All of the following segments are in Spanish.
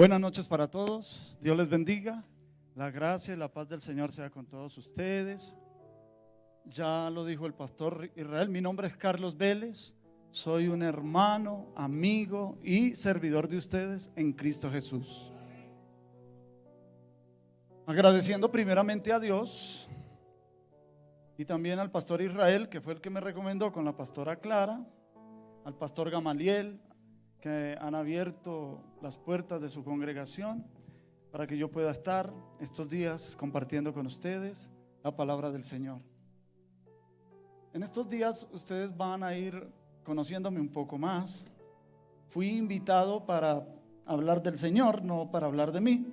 Buenas noches para todos, Dios les bendiga, la gracia y la paz del Señor sea con todos ustedes. Ya lo dijo el pastor Israel, mi nombre es Carlos Vélez, soy un hermano, amigo y servidor de ustedes en Cristo Jesús. Agradeciendo primeramente a Dios y también al pastor Israel, que fue el que me recomendó con la pastora Clara, al pastor Gamaliel, que han abierto las puertas de su congregación para que yo pueda estar estos días compartiendo con ustedes la palabra del Señor. En estos días ustedes van a ir conociéndome un poco más. Fui invitado para hablar del Señor, no para hablar de mí,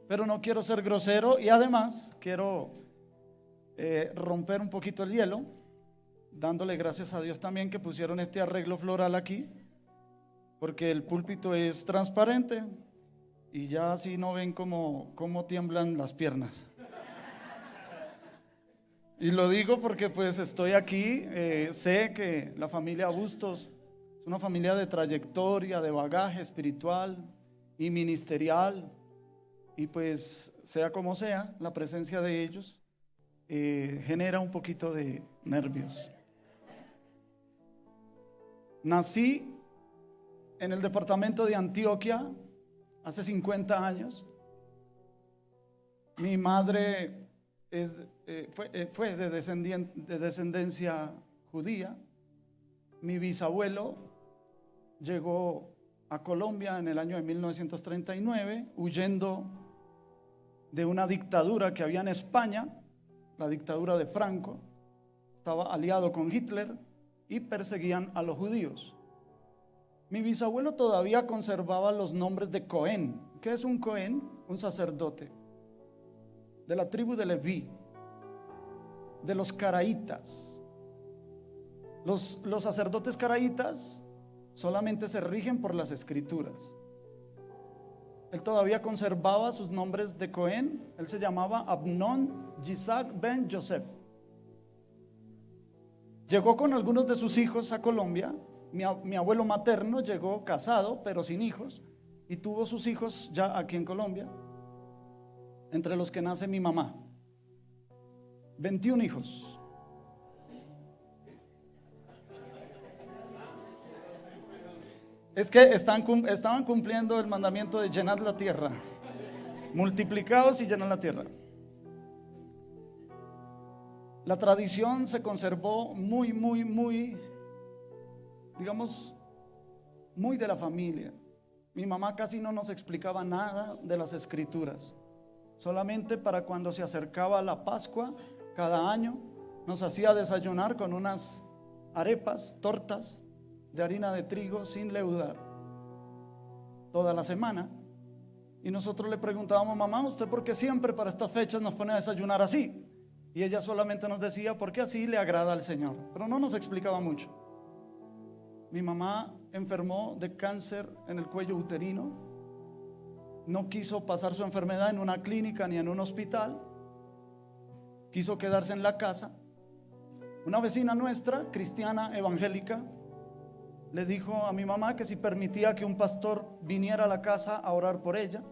pero no quiero ser grosero y además quiero romper un poquito el hielo, dándole gracias a Dios también que pusieron este arreglo floral aquí, porque el púlpito es transparente y ya así no ven cómo tiemblan las piernas. Y lo digo porque pues estoy aquí, sé que la familia Bustos es una familia de trayectoria, de bagaje espiritual y ministerial, y pues sea como sea, la presencia de ellos genera un poquito de nervios. Nací en el departamento de Antioquia hace 50 años. Mi madre fue de descendencia judía. Mi bisabuelo llegó a Colombia en el año de 1939, huyendo de una dictadura que había en España, la dictadura de Franco. Estaba aliado con Hitler y perseguían a los judíos. Mi bisabuelo todavía conservaba los nombres de Cohen. ¿Qué es un Cohen? Un sacerdote de la tribu de Leví, de los caraítas. Los sacerdotes caraítas solamente se rigen por las escrituras. Él todavía conservaba sus nombres de Cohen. Él se llamaba Abnon Yitzhak ben Yosef. Llegó con algunos de sus hijos a Colombia. Mi abuelo materno llegó casado pero sin hijos y tuvo sus hijos ya aquí en Colombia, entre los que nace mi mamá. 21 hijos. Es que estaban cumpliendo el mandamiento de llenar la tierra. Multiplicaos y llenar la tierra. La tradición se conservó muy, digamos, muy de la familia. Mi mamá casi no nos explicaba nada de las escrituras. Solamente para cuando se acercaba la Pascua, cada año, nos hacía desayunar con unas arepas, tortas de harina de trigo sin leudar, toda la semana. Y nosotros le preguntábamos: mamá, ¿usted por qué siempre para estas fechas nos pone a desayunar así? Y ella solamente nos decía: porque así le agrada al Señor. Pero no nos explicaba mucho. Mi mamá enfermó de cáncer en el cuello uterino. No quiso pasar su enfermedad en una clínica ni en un hospital. Quiso quedarse en la casa. Una vecina nuestra, cristiana evangélica, le dijo a mi mamá que si permitía que un pastor viniera a la casa a orar por ella,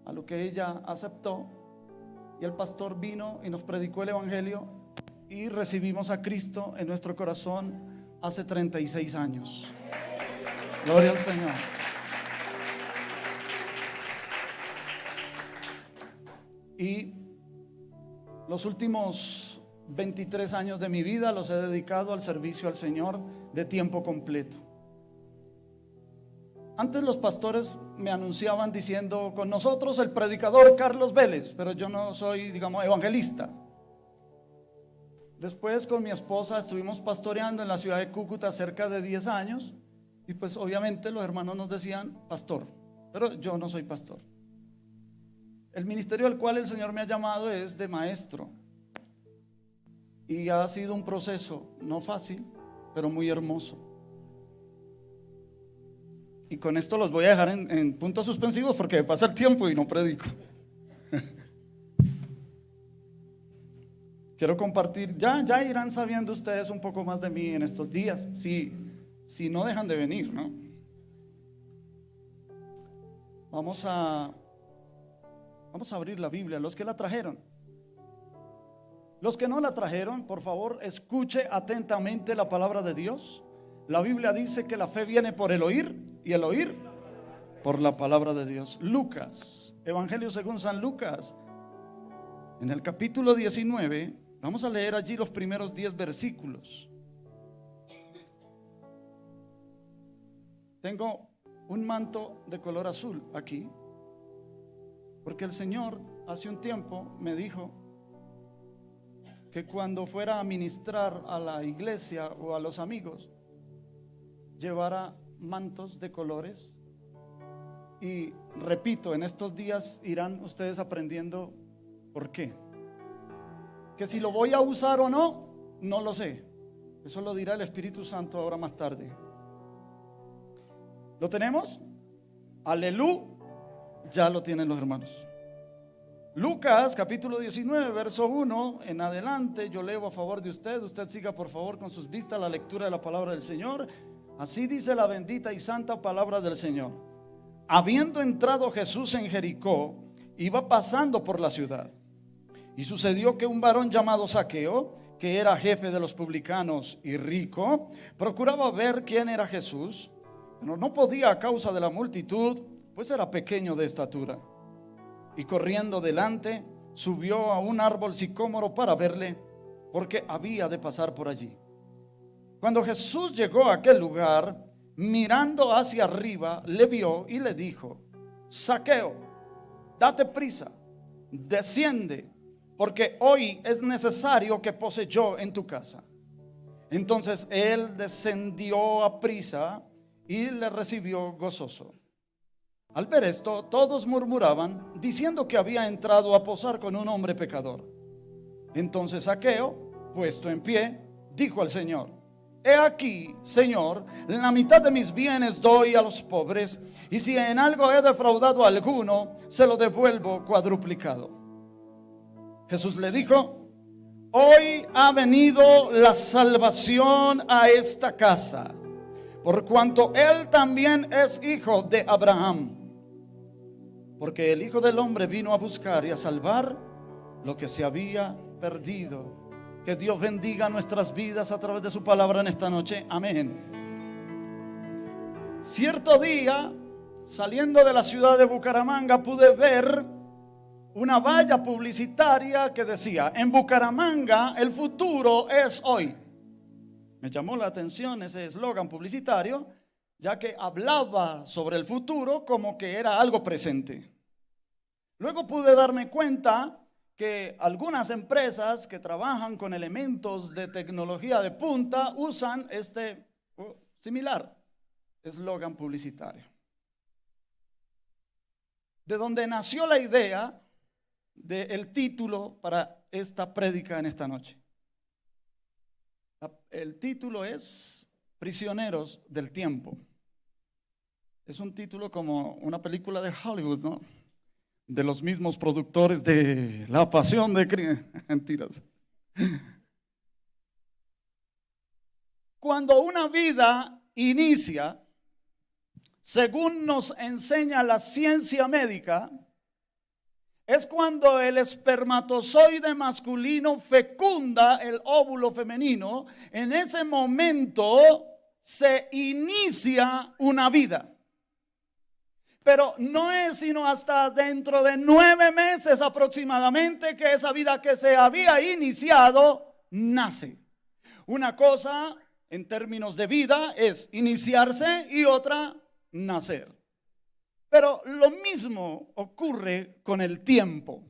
a lo que ella aceptó. Y el pastor vino y nos predicó el evangelio y recibimos a Cristo en nuestro corazón hace 36 años. Gloria al Señor. Y los últimos 23 años de mi vida los he dedicado al servicio al Señor de tiempo completo. Antes los pastores me anunciaban diciendo: con nosotros el predicador Carlos Vélez, pero yo no soy, digamos, evangelista. Después con mi esposa estuvimos pastoreando en la ciudad de Cúcuta cerca de 10 años y pues obviamente los hermanos nos decían pastor, pero yo no soy pastor. El ministerio al cual el Señor me ha llamado es de maestro y ha sido un proceso no fácil, pero muy hermoso. Y con esto los voy a dejar en puntos suspensivos porque pasa el tiempo y no predico. Quiero compartir, ya irán sabiendo ustedes un poco más de mí en estos días, si no dejan de venir, ¿no? Vamos a abrir la Biblia, los que la trajeron. Los que no la trajeron, por favor, escuche atentamente la palabra de Dios. La Biblia dice que la fe viene por el oír y el oír por la palabra de Dios. Lucas, Evangelio según San Lucas, en el capítulo 19, vamos a leer allí los primeros 10 versículos. Tengo un manto de color azul aquí, porque el Señor hace un tiempo me dijo que cuando fuera a ministrar a la iglesia o a los amigos, llevara mantos de colores. Y repito, en estos días irán ustedes aprendiendo por qué. Que si lo voy a usar o no, no lo sé. Eso lo dirá el Espíritu Santo ahora más tarde. ¿Lo tenemos? Aleluya. Ya lo tienen los hermanos. Lucas capítulo 19 verso 1 en adelante. Yo leo a favor de usted. Usted siga por favor con sus vistas la lectura de la palabra del Señor. Así dice la bendita y santa palabra del Señor. Habiendo entrado Jesús en Jericó, iba pasando por la ciudad. Y sucedió que un varón llamado Zaqueo, que era jefe de los publicanos y rico, procuraba ver quién era Jesús, pero no podía a causa de la multitud, pues era pequeño de estatura. Y corriendo delante, subió a un árbol sicómoro para verle, porque había de pasar por allí. Cuando Jesús llegó a aquel lugar, mirando hacia arriba, le vio y le dijo: Zaqueo, date prisa, desciende, porque hoy es necesario que pose yo en tu casa. Entonces él descendió a prisa y le recibió gozoso. Al ver esto, todos murmuraban, diciendo que había entrado a posar con un hombre pecador. Entonces Zaqueo, puesto en pie, dijo al Señor: He aquí, Señor, la mitad de mis bienes doy a los pobres, y si en algo he defraudado a alguno, se lo devuelvo cuadruplicado. Jesús le dijo: Hoy ha venido la salvación a esta casa, por cuanto él también es hijo de Abraham. Porque el Hijo del Hombre vino a buscar y a salvar lo que se había perdido. Que Dios bendiga nuestras vidas a través de su palabra en esta noche. Amén. Cierto día, saliendo de la ciudad de Bucaramanga, pude ver una valla publicitaria que decía: en Bucaramanga el futuro es hoy. Me llamó la atención ese eslogan publicitario, ya que hablaba sobre el futuro como que era algo presente. Luego pude darme cuenta que algunas empresas que trabajan con elementos de tecnología de punta usan este similar eslogan publicitario. De donde nació la idea del título para esta prédica en esta noche. El título es Prisioneros del Tiempo. Es un título como una película de Hollywood, ¿no? De los mismos productores de La Pasión de Cristo. Mentiras. Cuando una vida inicia, según nos enseña la ciencia médica, es cuando el espermatozoide masculino fecunda el óvulo femenino. En ese momento se inicia una vida. Pero no es sino hasta dentro de 9 meses aproximadamente que esa vida que se había iniciado nace. Una cosa en términos de vida es iniciarse y otra nacer. Pero lo mismo ocurre con el tiempo.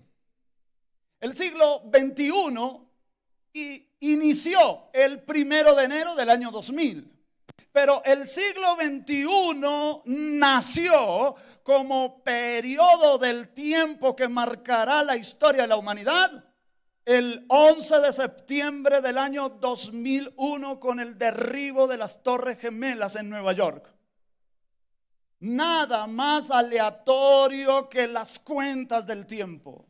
El siglo XXI inició el 1 de enero del año 2000. Pero el siglo XXI nació como periodo del tiempo que marcará la historia de la humanidad el 11 de septiembre del año 2001 con el derribo de las Torres Gemelas en Nueva York. Nada más aleatorio que las cuentas del tiempo.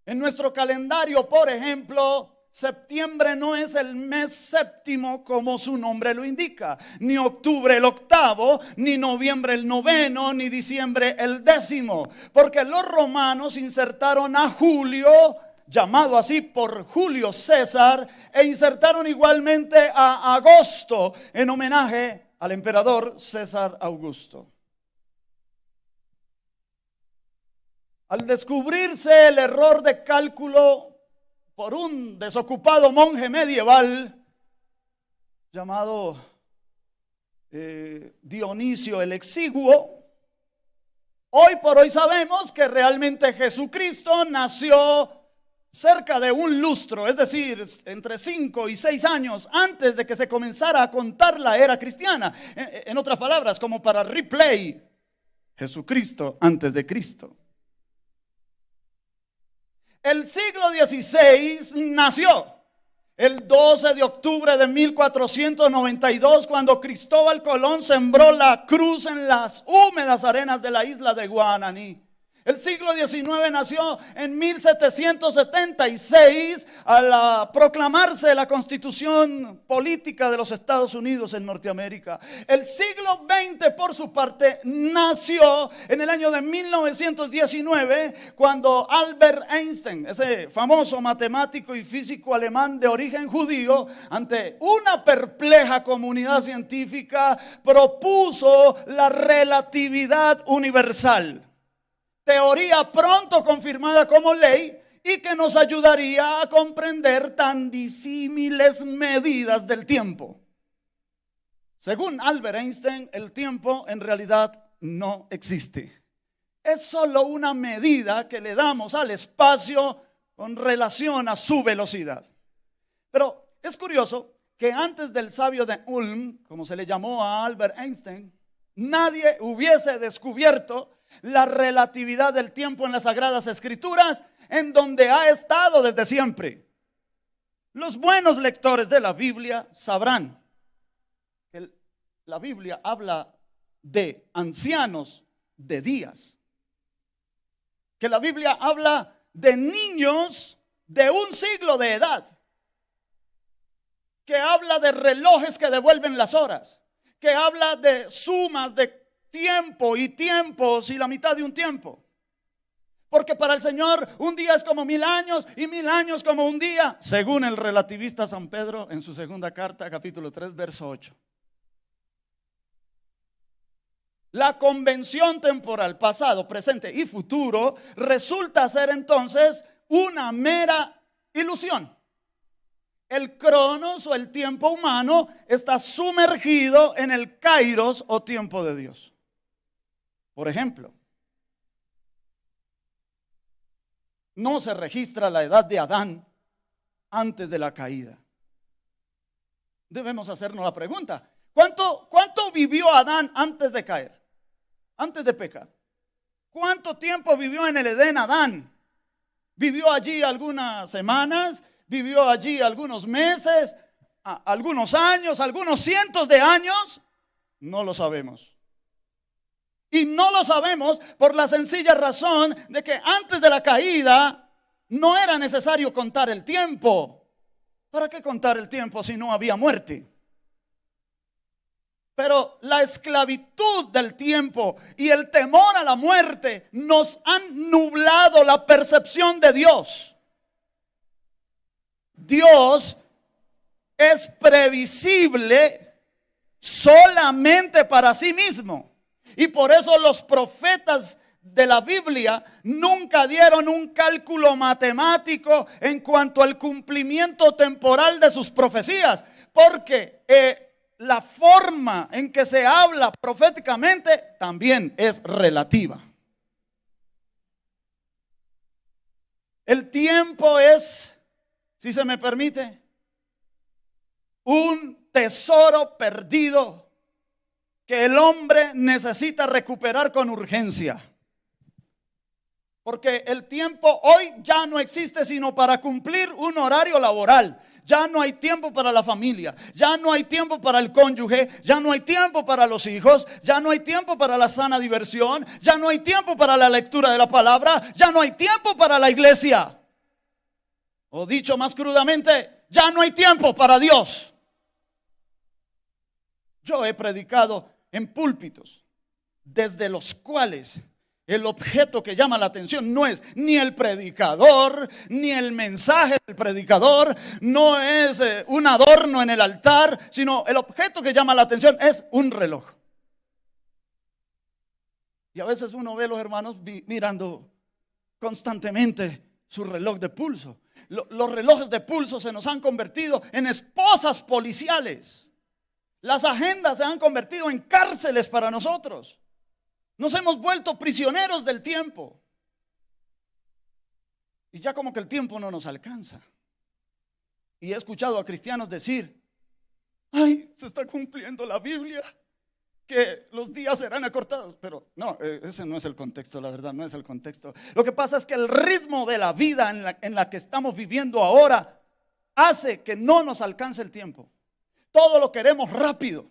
En nuestro calendario, por ejemplo, septiembre no es el mes séptimo como su nombre lo indica, ni octubre el octavo, ni noviembre el noveno, ni diciembre el décimo, porque los romanos insertaron a julio, llamado así por Julio César, e insertaron igualmente a agosto en homenaje al emperador César Augusto. Al descubrirse el error de cálculo por un desocupado monje medieval llamado Dionisio el Exiguo, hoy por hoy sabemos que realmente Jesucristo nació cerca de un lustro, es decir, entre 5 y 6 años antes de que se comenzara a contar la era cristiana. En otras palabras, como para replay, Jesucristo antes de Cristo. El siglo XVI nació el 12 de octubre de 1492, cuando Cristóbal Colón sembró la cruz en las húmedas arenas de la isla de Guananí. El siglo XIX nació en 1776 al proclamarse la Constitución Política de los Estados Unidos en Norteamérica. El siglo XX, por su parte, nació en el año de 1919, cuando Albert Einstein, ese famoso matemático y físico alemán de origen judío, ante una perpleja comunidad científica, propuso la relatividad universal. Teoría pronto confirmada como ley y que nos ayudaría a comprender tan disímiles medidas del tiempo. Según Albert Einstein, el tiempo en realidad no existe. Es solo una medida que le damos al espacio con relación a su velocidad. Pero es curioso que antes del sabio de Ulm, como se le llamó a Albert Einstein, nadie hubiese descubierto la relatividad del tiempo en las Sagradas Escrituras, en donde ha estado desde siempre. Los buenos lectores de la Biblia sabrán que la Biblia habla de ancianos de días, que la Biblia habla de niños de un siglo de edad, que habla de relojes que devuelven las horas, que habla de sumas de tiempo y tiempos y la mitad de un tiempo. Porque para el Señor un día es como 1000 años y 1000 años como un día, según el relativista San Pedro en su segunda carta, capítulo 3, verso 8. La convención temporal, pasado, presente y futuro, resulta ser entonces una mera ilusión. El cronos o el tiempo humano está sumergido en el kairos o tiempo de Dios. Por ejemplo, no se registra la edad de Adán antes de la caída. Debemos hacernos la pregunta: ¿cuánto vivió Adán antes de caer? Antes de pecar. ¿Cuánto tiempo vivió en el Edén Adán? ¿Vivió allí algunas semanas? ¿Vivió allí algunos meses? ¿Algunos años? ¿Algunos cientos de años? No lo sabemos. Y no lo sabemos por la sencilla razón de que antes de la caída no era necesario contar el tiempo. ¿Para qué contar el tiempo si no había muerte? Pero la esclavitud del tiempo y el temor a la muerte nos han nublado la percepción de Dios. Dios es previsible solamente para sí mismo. Y por eso los profetas de la Biblia nunca dieron un cálculo matemático en cuanto al cumplimiento temporal de sus profecías, porque la forma en que se habla proféticamente también es relativa. El tiempo es, si se me permite, un tesoro perdido que el hombre necesita recuperar con urgencia. Porque el tiempo hoy ya no existe sino para cumplir un horario laboral. Ya no hay tiempo para la familia, ya no hay tiempo para el cónyuge, ya no hay tiempo para los hijos, ya no hay tiempo para la sana diversión, ya no hay tiempo para la lectura de la palabra, ya no hay tiempo para la iglesia. O dicho más crudamente, ya no hay tiempo para Dios. Yo he predicado en púlpitos desde los cuales el objeto que llama la atención no es ni el predicador, ni el mensaje del predicador, no es un adorno en el altar, sino el objeto que llama la atención es un reloj. Y a veces uno ve a los hermanos mirando constantemente su reloj de pulso. Los relojes de pulso se nos han convertido en esposas policiales. Las agendas se han convertido en cárceles para nosotros. Nos hemos vuelto prisioneros del tiempo. Y ya como que el tiempo no nos alcanza. Y he escuchado a cristianos decir: ay, se está cumpliendo la Biblia, que los días serán acortados. Pero no, ese no es el contexto, la verdad, no es el contexto. Lo que pasa es que el ritmo de la vida en la que estamos viviendo ahora hace que no nos alcance el tiempo. Todo lo queremos rápido,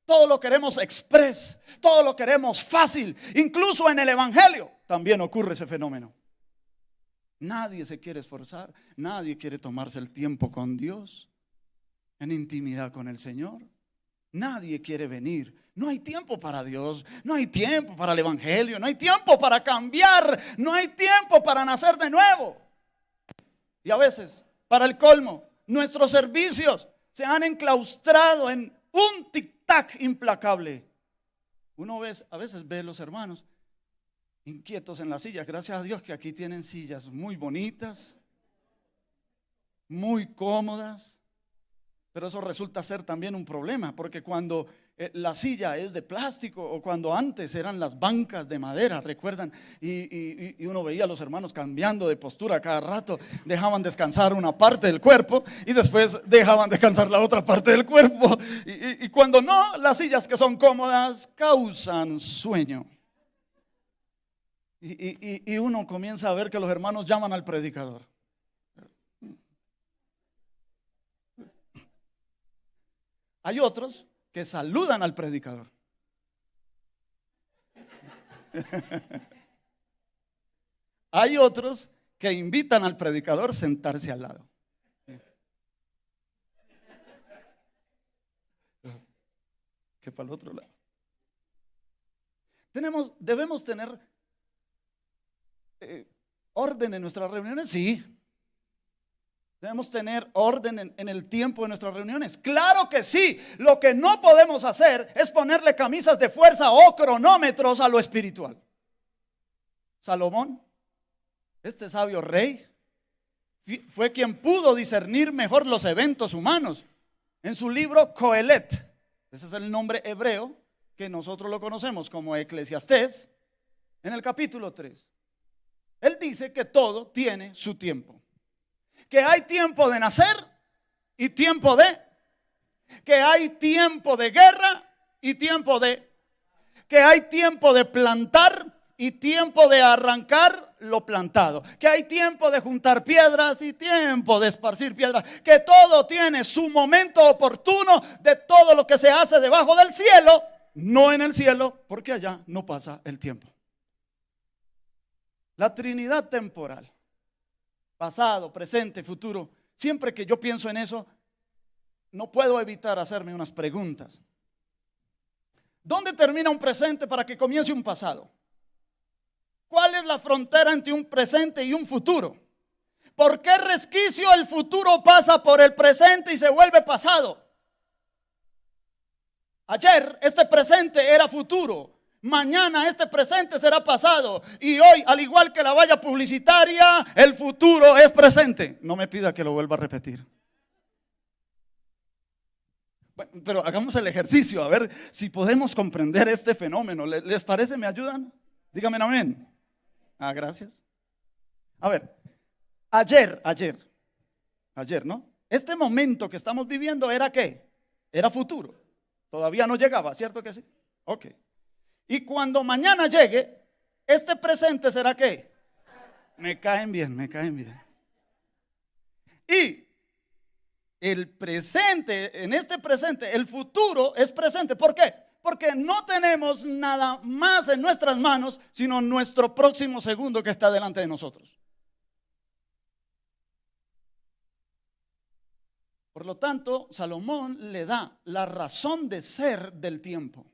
todo lo queremos express, todo lo queremos fácil. Incluso en el evangelio también ocurre ese fenómeno. Nadie se quiere esforzar, nadie quiere tomarse el tiempo con Dios, en intimidad con el Señor. Nadie quiere venir. No hay tiempo para Dios, no hay tiempo para el evangelio, no hay tiempo para cambiar, no hay tiempo para nacer de nuevo. Y a veces, para el colmo, nuestros servicios se han enclaustrado en un tic-tac implacable. A veces ve a los hermanos inquietos en las sillas. Gracias a Dios que aquí tienen sillas muy bonitas, muy cómodas. Pero eso resulta ser también un problema, porque cuando la silla es de plástico, o cuando antes eran las bancas de madera, ¿recuerdan? Y uno veía a los hermanos cambiando de postura cada rato. Dejaban descansar una parte del cuerpo y después dejaban descansar la otra parte del cuerpo. Y cuando no, las sillas que son cómodas causan sueño. Y uno comienza a ver que los hermanos llaman al predicador. Hay otros que saludan al predicador. Hay otros que invitan al predicador a sentarse al lado. Que para el otro lado. Debemos tener orden en nuestras reuniones, sí. Debemos tener orden en el tiempo de nuestras reuniones. Claro que sí. Lo que no podemos hacer es ponerle camisas de fuerza o cronómetros a lo espiritual. Salomón, este sabio rey, fue quien pudo discernir mejor los eventos humanos. En su libro Coelet, ese es el nombre hebreo que nosotros lo conocemos como Eclesiastés, en el capítulo 3, él dice que todo tiene su tiempo. Que hay tiempo de nacer y tiempo que hay tiempo de guerra y que hay tiempo de plantar y tiempo de arrancar lo plantado, que hay tiempo de juntar piedras y tiempo de esparcir piedras, que todo tiene su momento oportuno de todo lo que se hace debajo del cielo, no en el cielo, porque allá no pasa el tiempo. La Trinidad temporal, pasado, presente, futuro. Siempre que yo pienso en eso, no puedo evitar hacerme unas preguntas. ¿Dónde termina un presente para que comience un pasado? ¿Cuál es la frontera entre un presente y un futuro? ¿Por qué resquicio el futuro pasa por el presente y se vuelve pasado? Ayer este presente era futuro. Mañana este presente será pasado. Y hoy, al igual que la valla publicitaria, el futuro es presente. No me pida que lo vuelva a repetir. Bueno, pero hagamos el ejercicio a ver si podemos comprender este fenómeno. ¿Les parece? ¿Me ayudan? Díganme amén. Gracias. A ver, ayer, ¿no? Este momento que estamos viviendo ¿era qué? Era futuro. Todavía no llegaba, ¿cierto que sí? Ok. Y cuando mañana llegue, este presente será ¿qué? Me caen bien. Y el presente, en este presente, el futuro es presente. ¿Por qué? Porque no tenemos nada más en nuestras manos, sino nuestro próximo segundo que está delante de nosotros. Por lo tanto, Salomón le da la razón de ser del tiempo.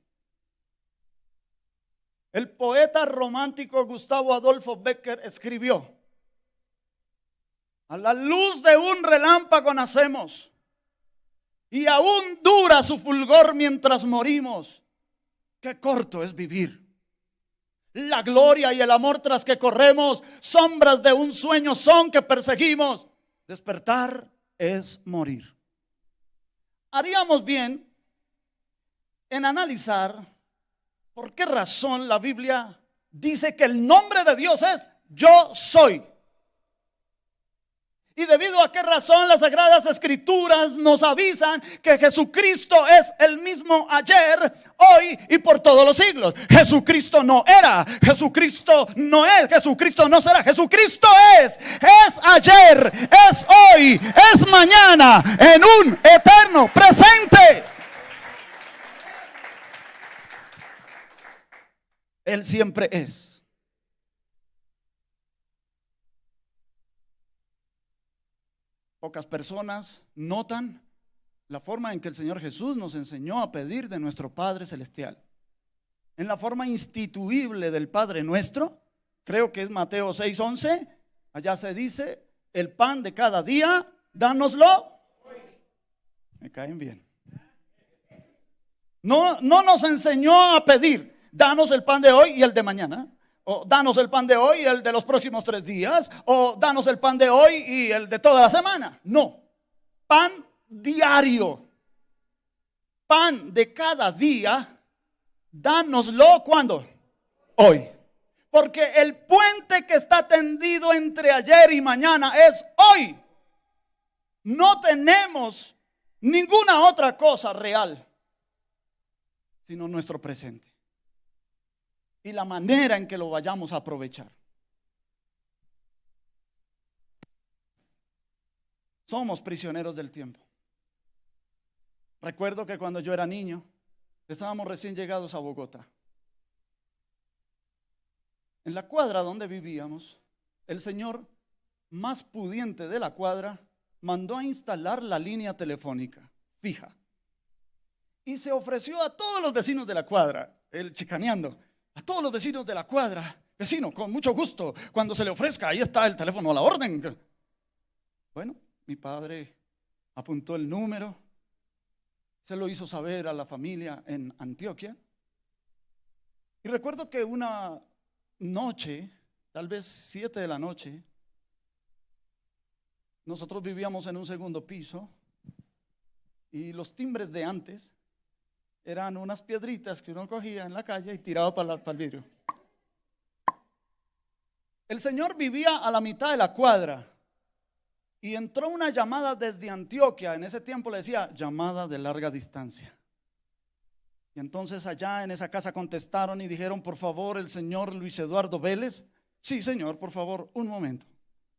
El poeta romántico Gustavo Adolfo Becker escribió: a la luz de un relámpago nacemos, y aún dura su fulgor mientras morimos. Qué corto es vivir. La gloria y el amor tras que corremos, sombras de un sueño son que perseguimos. Despertar es morir. Haríamos bien en analizar por qué razón la Biblia dice que el nombre de Dios es Yo soy. Y debido a qué razón las Sagradas Escrituras nos avisan que Jesucristo es el mismo ayer, hoy y por todos los siglos. Jesucristo no era, Jesucristo no es, Jesucristo no será, Jesucristo es ayer, es hoy, es mañana, en un eterno presente. Él siempre es. Pocas personas notan la forma en que el Señor Jesús nos enseñó a pedir de nuestro Padre Celestial. En la forma instituible del Padre Nuestro, creo que es Mateo 6:11, allá se dice: el pan de cada día, dánoslo. Me caen bien. No nos enseñó a pedir: danos el pan de hoy y el de mañana. O danos el pan de hoy y el de los próximos 3 días. O danos el pan de hoy y el de toda la semana. No, pan diario. Pan de cada día, dánoslo ¿cuándo? Hoy. Porque el puente que está tendido entre ayer y mañana es hoy. No tenemos ninguna otra cosa real sino nuestro presente y la manera en que lo vayamos a aprovechar. Somos prisioneros del tiempo. Recuerdo que cuando yo era niño, estábamos recién llegados a Bogotá. En la cuadra donde vivíamos, el señor más pudiente de la cuadra mandó a instalar la línea telefónica fija y se ofreció a todos los vecinos de la cuadra, él chicaneando, a todos los vecinos de la cuadra: vecino, con mucho gusto, cuando se le ofrezca, ahí está el teléfono a la orden. Bueno, mi padre apuntó el número, se lo hizo saber a la familia en Antioquia. Y recuerdo que una noche, tal vez 7 de la noche, nosotros vivíamos en un segundo piso y los timbres de antes eran unas piedritas que uno cogía en la calle y tiraba para el vidrio. El señor vivía a la mitad de la cuadra y entró una llamada desde Antioquia. En ese tiempo le decía llamada de larga distancia. Y entonces allá en esa casa contestaron y dijeron: por favor, el señor Luis Eduardo Vélez. Sí, señor, por favor, un momento.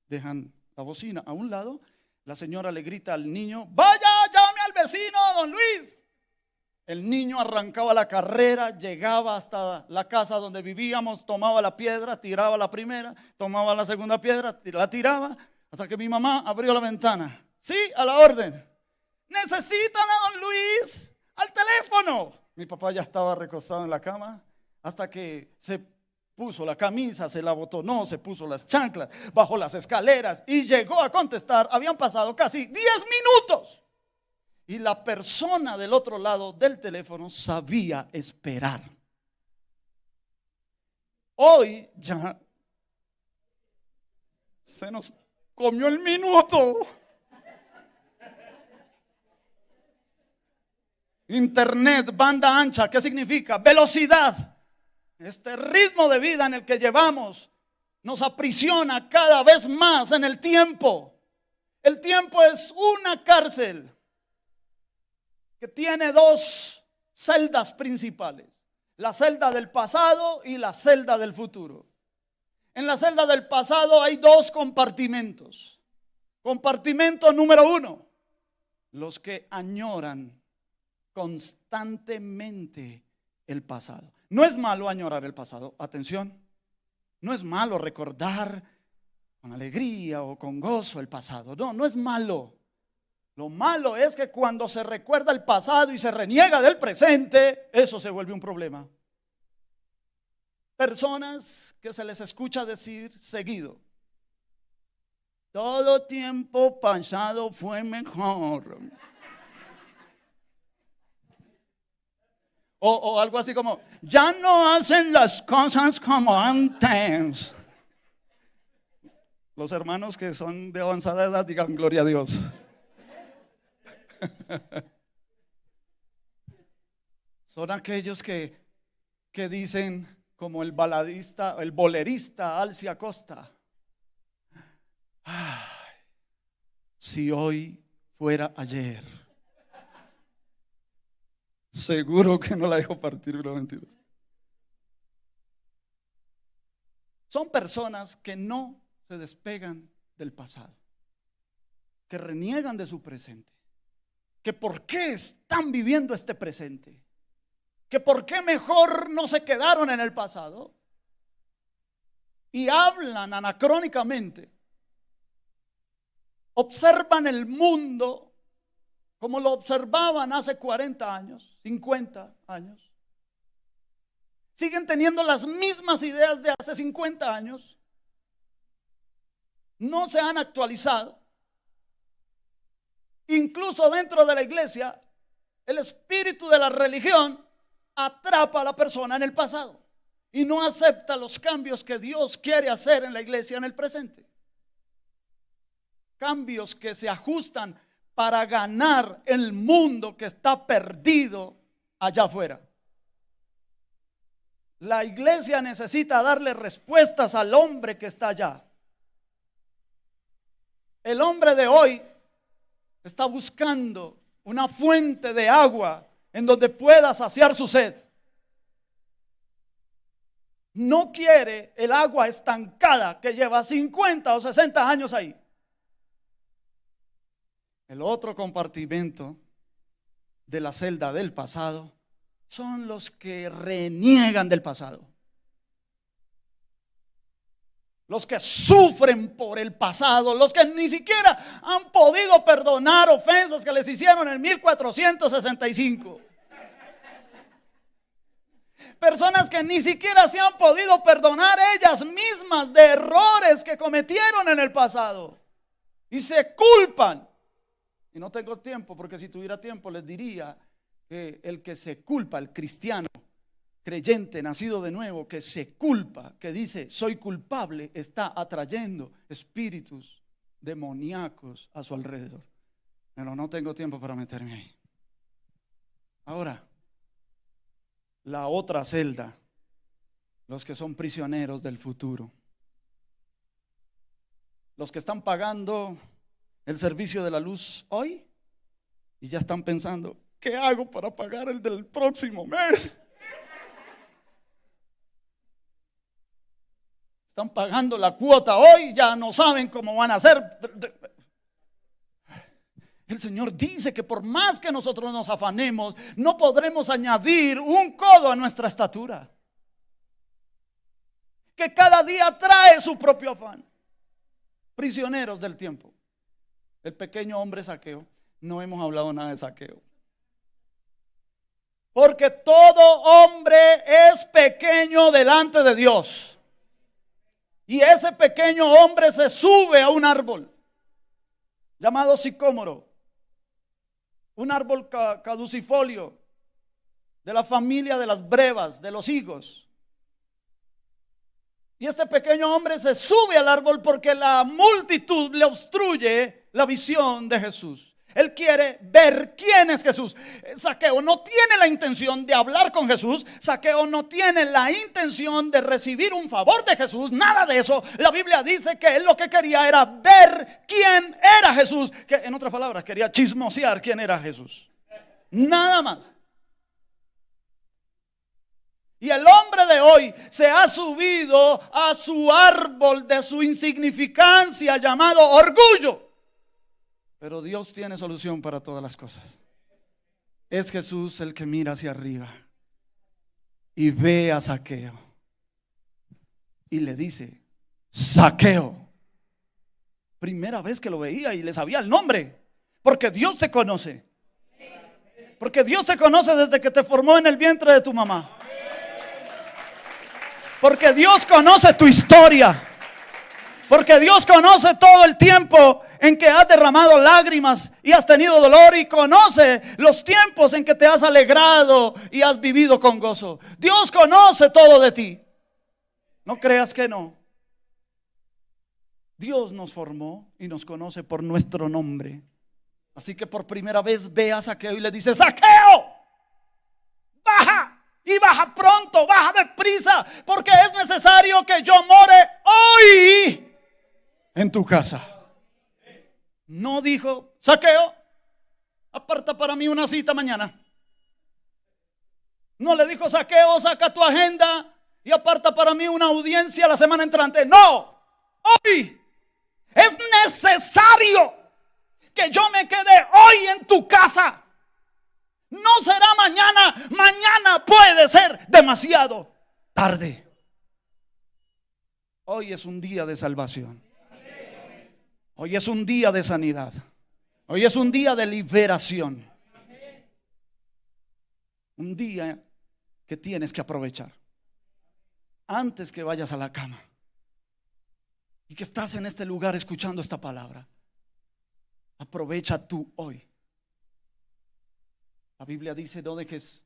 Dejan la bocina a un lado. La señora le grita al niño: vaya, llame al vecino, don Luis. El niño arrancaba la carrera, llegaba hasta la casa donde vivíamos, tomaba la piedra, tiraba la primera, tomaba la segunda piedra, la tiraba, hasta que mi mamá abrió la ventana. Sí, a la orden. Necesitan a don Luis al teléfono. Mi papá ya estaba recostado en la cama hasta que se puso la camisa, se la abotonó, se puso las chanclas, bajó las escaleras y llegó a contestar. Habían pasado casi 10 minutos. Y la persona del otro lado del teléfono sabía esperar. Hoy ya se nos comió el minuto. Internet, banda ancha, ¿qué significa? Velocidad. Este ritmo de vida en el que llevamos nos aprisiona cada vez más en el tiempo. El tiempo es una cárcel que tiene 2 celdas principales: la celda del pasado y la celda del futuro. En la celda del pasado hay 2 compartimentos. Compartimento número 1: los que añoran constantemente el pasado. No es malo añorar el pasado, atención. No es malo recordar con alegría o con gozo el pasado. No es malo. Lo malo es que cuando se recuerda el pasado y se reniega del presente, eso se vuelve un problema. Personas que se les escucha decir seguido: todo tiempo pasado fue mejor. O algo así como: ya no hacen las cosas como antes. Los hermanos que son de avanzada edad digan gloria a Dios. Son aquellos que dicen, como el baladista, el bolerista Alcia Costa: ay, si hoy fuera ayer. Seguro que no la dejo partir, pero mentiras. Son personas que no se despegan del pasado, que reniegan de su presente, que por qué están viviendo este presente, que por qué mejor no se quedaron en el pasado, y hablan anacrónicamente, observan el mundo como lo observaban hace 40 años, 50 años. Siguen teniendo las mismas ideas de hace 50 años. No se han actualizado. Incluso dentro de la iglesia, el espíritu de la religión atrapa a la persona en el pasado y no acepta los cambios que Dios quiere hacer en la iglesia en el presente. Cambios que se ajustan para ganar el mundo que está perdido allá afuera. La iglesia necesita darle respuestas al hombre que está allá. El hombre de hoy está buscando una fuente de agua en donde pueda saciar su sed. No quiere el agua estancada que lleva 50 o 60 años ahí. El otro compartimento de la celda del pasado son los que reniegan del pasado. Los que sufren por el pasado, los que ni siquiera han podido perdonar ofensas que les hicieron en 1465. Personas que ni siquiera se han podido perdonar ellas mismas de errores que cometieron en el pasado y se culpan. Y no tengo tiempo, porque si tuviera tiempo les diría que el que se culpa, el cristiano creyente nacido de nuevo, que se culpa, que dice soy culpable, está atrayendo espíritus demoníacos a su alrededor. Pero no tengo tiempo para meterme ahí. Ahora, la otra celda, los que son prisioneros del futuro, los que están pagando el servicio de la luz hoy y ya están pensando: ¿qué hago para pagar el del próximo mes? Están pagando la cuota hoy, ya no saben cómo van a hacer. El Señor dice que por más que nosotros nos afanemos, no podremos añadir un codo a nuestra estatura. Que cada día trae su propio afán. Prisioneros del tiempo. El pequeño hombre Zaqueo. No hemos hablado nada de Zaqueo. Porque todo hombre es pequeño delante de Dios. Y ese pequeño hombre se sube a un árbol llamado sicómoro. Un árbol caducifolio de la familia de las brevas, de los higos. Y este pequeño hombre se sube al árbol porque la multitud le obstruye la visión de Jesús. Él quiere ver quién es Jesús. Zaqueo no tiene la intención de hablar con Jesús. Zaqueo no tiene la intención de recibir un favor de Jesús. Nada de eso. La Biblia dice que él lo que quería era ver quién era Jesús. Que en otras palabras quería chismosear quién era Jesús. Nada más. Y el hombre de hoy se ha subido a su árbol de su insignificancia llamado orgullo. Pero Dios tiene solución para todas las cosas. Es Jesús el que mira hacia arriba y ve a Zaqueo y le dice: Zaqueo. Primera vez que lo veía y le sabía el nombre, Porque Dios te conoce. Porque Dios te conoce desde que te formó en el vientre de tu mamá. Porque Dios conoce tu historia. Porque Dios conoce todo el tiempo en que has derramado lágrimas y has tenido dolor, y conoce los tiempos en que te has alegrado y has vivido con gozo. Dios conoce todo de ti. No creas que no. Dios nos formó y nos conoce por nuestro nombre. Así que por primera vez ve a Zaqueo y le dice: Zaqueo, baja. Y baja pronto, baja deprisa, porque es necesario que yo more hoy en tu casa. No dijo: Zaqueo, aparta para mí una cita mañana. No le dijo: Zaqueo, saca tu agenda y aparta para mí una audiencia la semana entrante. No, hoy es necesario que yo me quede hoy en tu casa. No será mañana. Mañana puede ser demasiado tarde. Hoy es un día de salvación. Hoy es un día de sanidad. Hoy es un día de liberación. Un día que tienes que aprovechar antes que vayas a la cama y que estás en este lugar escuchando esta palabra. Aprovecha tú hoy. La Biblia dice: no dejes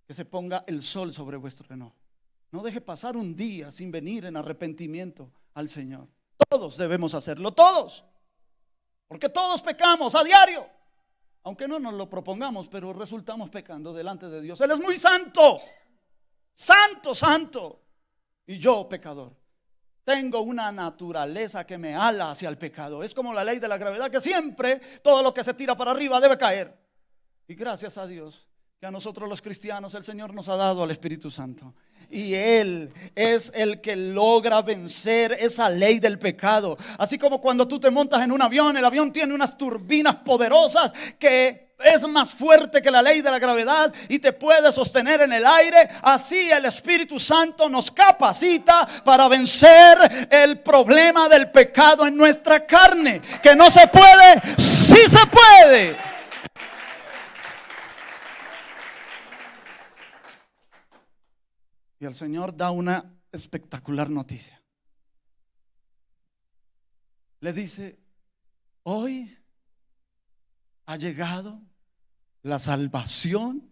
que se ponga el sol sobre vuestro enojo. No deje pasar un día sin venir en arrepentimiento al Señor. Todos debemos hacerlo, todos. Porque todos pecamos a diario. Aunque no nos lo propongamos, pero resultamos pecando delante de Dios. Él es muy santo. Santo, santo. Y yo, pecador, tengo una naturaleza que me ala hacia el pecado. Es como la ley de la gravedad, que siempre todo lo que se tira para arriba debe caer. Y gracias a Dios que a nosotros los cristianos el Señor nos ha dado al Espíritu Santo. Y Él es el que logra vencer esa ley del pecado. Así como cuando tú te montas en un avión, el avión tiene unas turbinas poderosas que es más fuerte que la ley de la gravedad y te puede sostener en el aire. Así el Espíritu Santo nos capacita para vencer el problema del pecado en nuestra carne. Que no se puede, sí se puede. Y el Señor da una espectacular noticia. Le dice: hoy ha llegado la salvación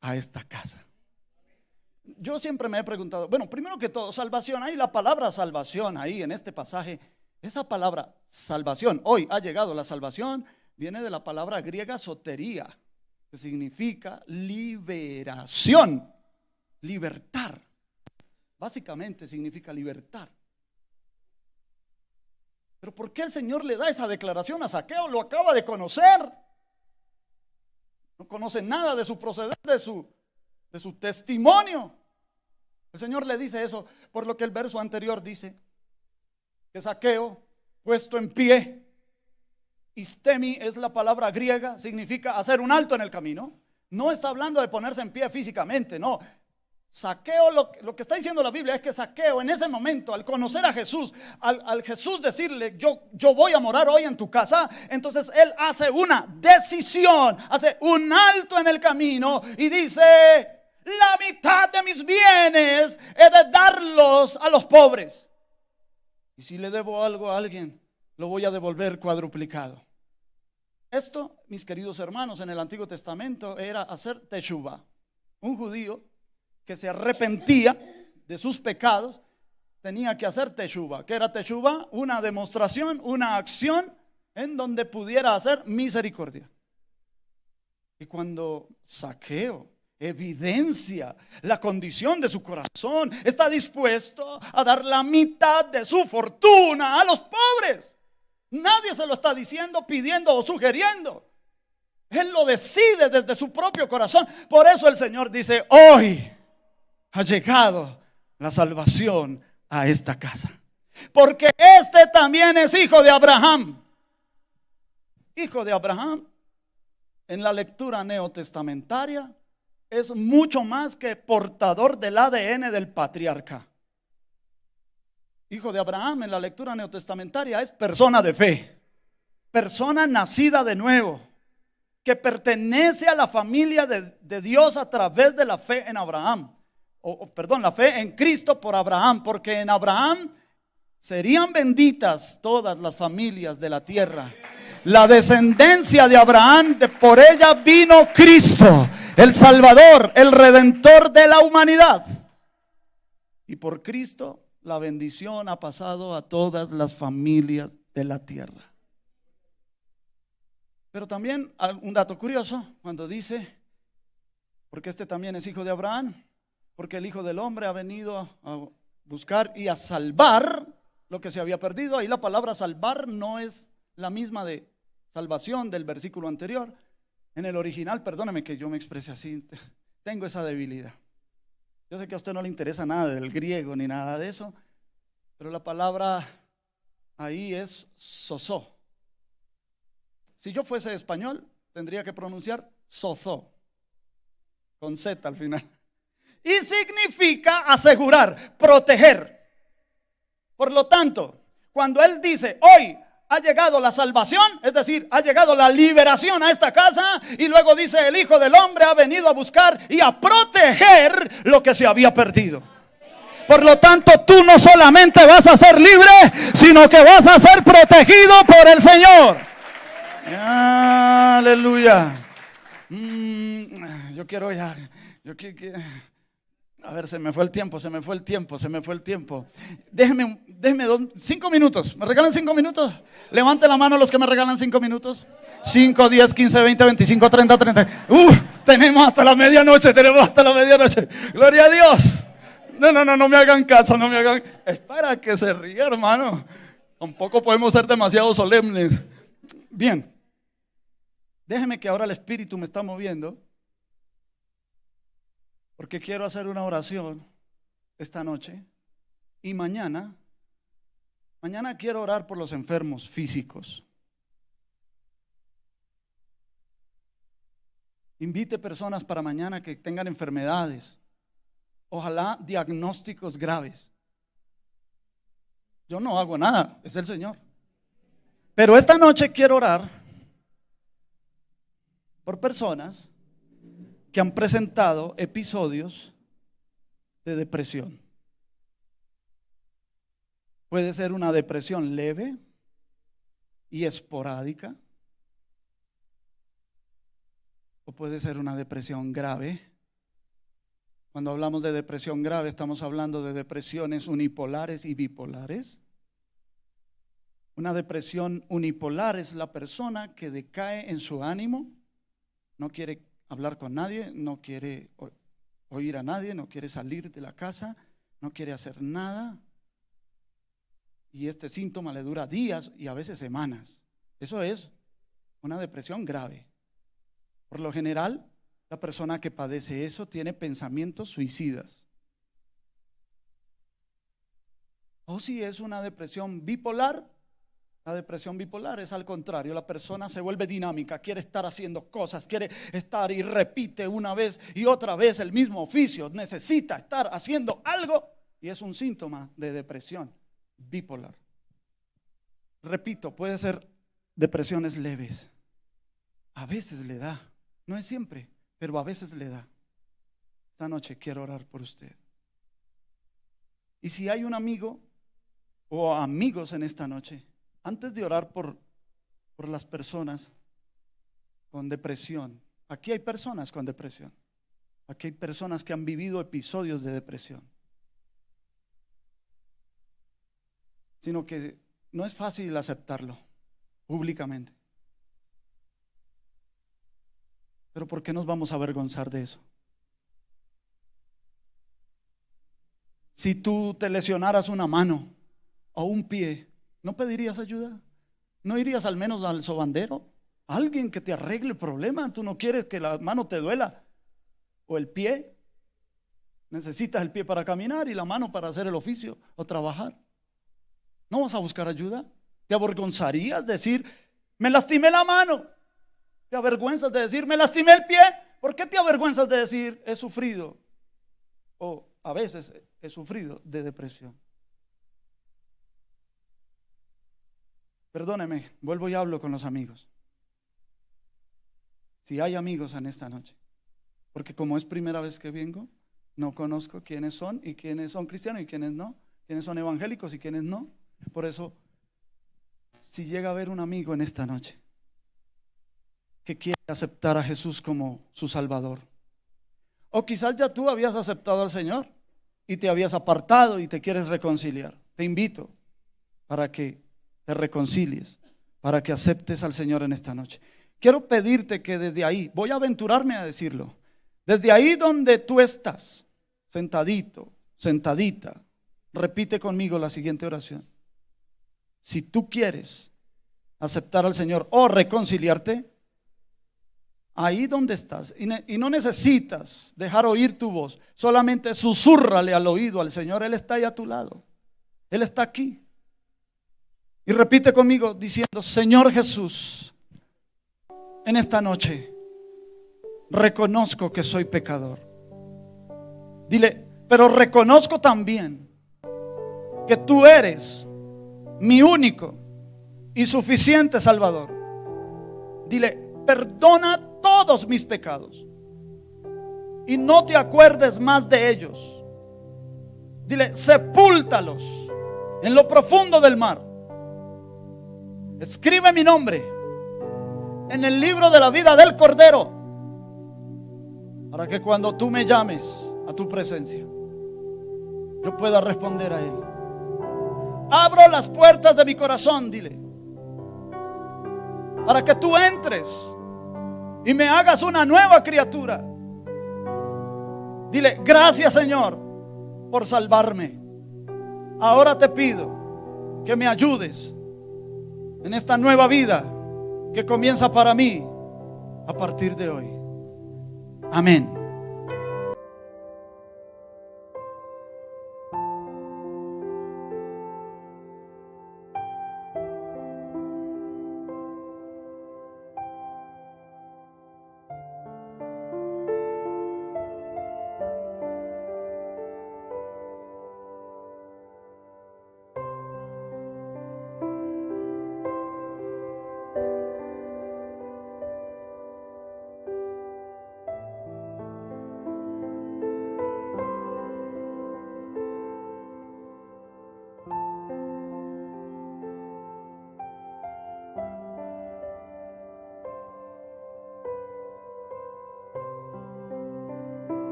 a esta casa. Yo siempre me he preguntado, bueno, primero que todo, salvación, ahí la palabra salvación, ahí en este pasaje, esa palabra salvación, hoy ha llegado la salvación, viene de la palabra griega sotería, que significa liberación. Libertar, básicamente significa libertar. Pero ¿por qué el Señor le da esa declaración a Zaqueo? Lo acaba de conocer. No conoce nada de su proceder, de su testimonio. El Señor le dice eso por lo que el verso anterior dice que Zaqueo, puesto en pie, istemi es la palabra griega, significa hacer un alto en el camino. No está hablando de ponerse en pie físicamente, no. Zaqueo, lo que está diciendo la Biblia es que Zaqueo en ese momento, al conocer a Jesús, al Jesús decirle: yo voy a morar hoy en tu casa, entonces él hace una decisión, hace un alto en el camino y dice: la mitad de mis bienes he de darlos a los pobres, y si le debo algo a alguien, lo voy a devolver cuadruplicado. Esto, mis queridos hermanos, en el Antiguo Testamento era hacer teshuvah. Un judío que se arrepentía de sus pecados tenía que hacer teshuvah. ¿Qué era teshuvah? Una demostración, una acción en donde pudiera hacer misericordia. Y cuando Zaqueo evidencia la condición de su corazón, está dispuesto a dar la mitad de su fortuna a los pobres. Nadie se lo está diciendo, pidiendo o sugiriendo. Él lo decide desde su propio corazón. Por eso el Señor dice: hoy ha llegado la salvación a esta casa, porque este también es hijo de Abraham. Hijo de Abraham, en la lectura neotestamentaria, es mucho más que portador del ADN del patriarca. Hijo de Abraham en la lectura neotestamentaria es persona de fe. persona nacida de nuevo, que pertenece a la familia de Dios a través de la fe en Abraham, perdón, la fe en Cristo por Abraham, porque en Abraham serían benditas todas las familias de la tierra. La descendencia de Abraham, por ella vino Cristo, el Salvador, el Redentor de la humanidad. Y por Cristo la bendición ha pasado a todas las familias de la tierra. Pero también un dato curioso, cuando dice, porque este también es hijo de Abraham, porque el Hijo del Hombre ha venido a buscar y a salvar lo que se había perdido. Ahí la palabra salvar no es la misma de salvación del versículo anterior. En el original, perdóneme que yo me exprese así, tengo esa debilidad. Yo sé que a usted no le interesa nada del griego ni nada de eso, pero la palabra ahí es sozó. Si yo fuese español, tendría que pronunciar sozó, con Z al final. Y significa asegurar, proteger. Por lo tanto, cuando él dice, hoy ha llegado la salvación, es decir, ha llegado la liberación a esta casa, y luego dice, el Hijo del Hombre ha venido a buscar y a proteger lo que se había perdido. Por lo tanto, tú no solamente vas a ser libre, sino que vas a ser protegido por el Señor. Aleluya. Yo quiero ya, a ver, se me fue el tiempo. Déjeme 5 minutos. ¿Me regalan 5 minutos? Levante la mano los que me regalan 5 minutos. 5, 10, 15, 20, 25, 30, 30. Tenemos hasta la medianoche. Gloria a Dios. No me hagan caso, Es para que se ría, hermano. Tampoco podemos ser demasiado solemnes. Bien. Déjeme que ahora el Espíritu me está moviendo, porque quiero hacer una oración esta noche. Y mañana quiero orar por los enfermos físicos. Invite personas para mañana que tengan enfermedades, ojalá diagnósticos graves. Yo no hago nada, es el Señor. Pero esta noche quiero orar por personas que han presentado episodios de depresión. Puede ser una depresión leve y esporádica, o puede ser una depresión grave. Cuando hablamos de depresión grave, estamos hablando de depresiones unipolares y bipolares. Una depresión unipolar es la persona que decae en su ánimo, no quiere hablar con nadie, no quiere oír a nadie, no quiere salir de la casa, no quiere hacer nada. Y este síntoma le dura días y a veces semanas. Eso es una depresión grave. Por lo general, la persona que padece eso tiene pensamientos suicidas. O si es una depresión bipolar, la depresión bipolar es al contrario, la persona se vuelve dinámica, quiere estar haciendo cosas, quiere estar y repite una vez y otra vez el mismo oficio, necesita estar haciendo algo, y es un síntoma de depresión bipolar. Repito, puede ser depresiones leves, a veces le da, no es siempre, pero a veces le da. Esta noche quiero orar por usted. Y si hay un amigo o amigos en esta noche, antes de orar por las personas con depresión, aquí hay personas con depresión, aquí hay personas que han vivido episodios de depresión, sino que no es fácil aceptarlo públicamente. Pero ¿por qué nos vamos a avergonzar de eso? Si tú te lesionaras una mano o un pie, ¿no pedirías ayuda? ¿No irías al menos al sobandero? Alguien que te arregle el problema. Tú no quieres que la mano te duela, o el pie. Necesitas el pie para caminar y la mano para hacer el oficio o trabajar. ¿No vas a buscar ayuda? ¿Te avergonzarías de decir, me lastimé la mano? ¿Te avergüenzas de decir, me lastimé el pie? ¿Por qué te avergüenzas de decir, he sufrido? O a veces he sufrido de depresión. Perdóneme, vuelvo y hablo con los amigos. Si hay amigos en esta noche, porque como es primera vez que vengo, no conozco quiénes son y quiénes son cristianos y quiénes no, quiénes son evangélicos y quiénes no. Por eso, si llega a haber un amigo en esta noche que quiere aceptar a Jesús como su Salvador, o quizás ya tú habías aceptado al Señor y te habías apartado y te quieres reconciliar, te invito para que te reconcilies, para que aceptes al Señor en esta noche. Quiero pedirte que desde ahí, voy a aventurarme a decirlo, desde ahí donde tú estás, sentadito, sentadita, repite conmigo la siguiente oración. Si tú quieres aceptar al Señor o reconciliarte, ahí donde estás, y no necesitas dejar oír tu voz, solamente susúrrale al oído al Señor. Él está ahí a tu lado, Él está aquí. Y repite conmigo diciendo: Señor Jesús, en esta noche reconozco que soy pecador. Dile: pero reconozco también que tú eres mi único y suficiente Salvador. Dile: perdona todos mis pecados y no te acuerdes más de ellos. Dile: sepúltalos en lo profundo del mar. Escribe mi nombre en el libro de la vida del Cordero, para que cuando tú me llames a tu presencia, yo pueda responder a Él. Abro las puertas de mi corazón, dile, para que tú entres y me hagas una nueva criatura. Dile: gracias, Señor, por salvarme. Ahora te pido que me ayudes en esta nueva vida que comienza para mí a partir de hoy. Amén.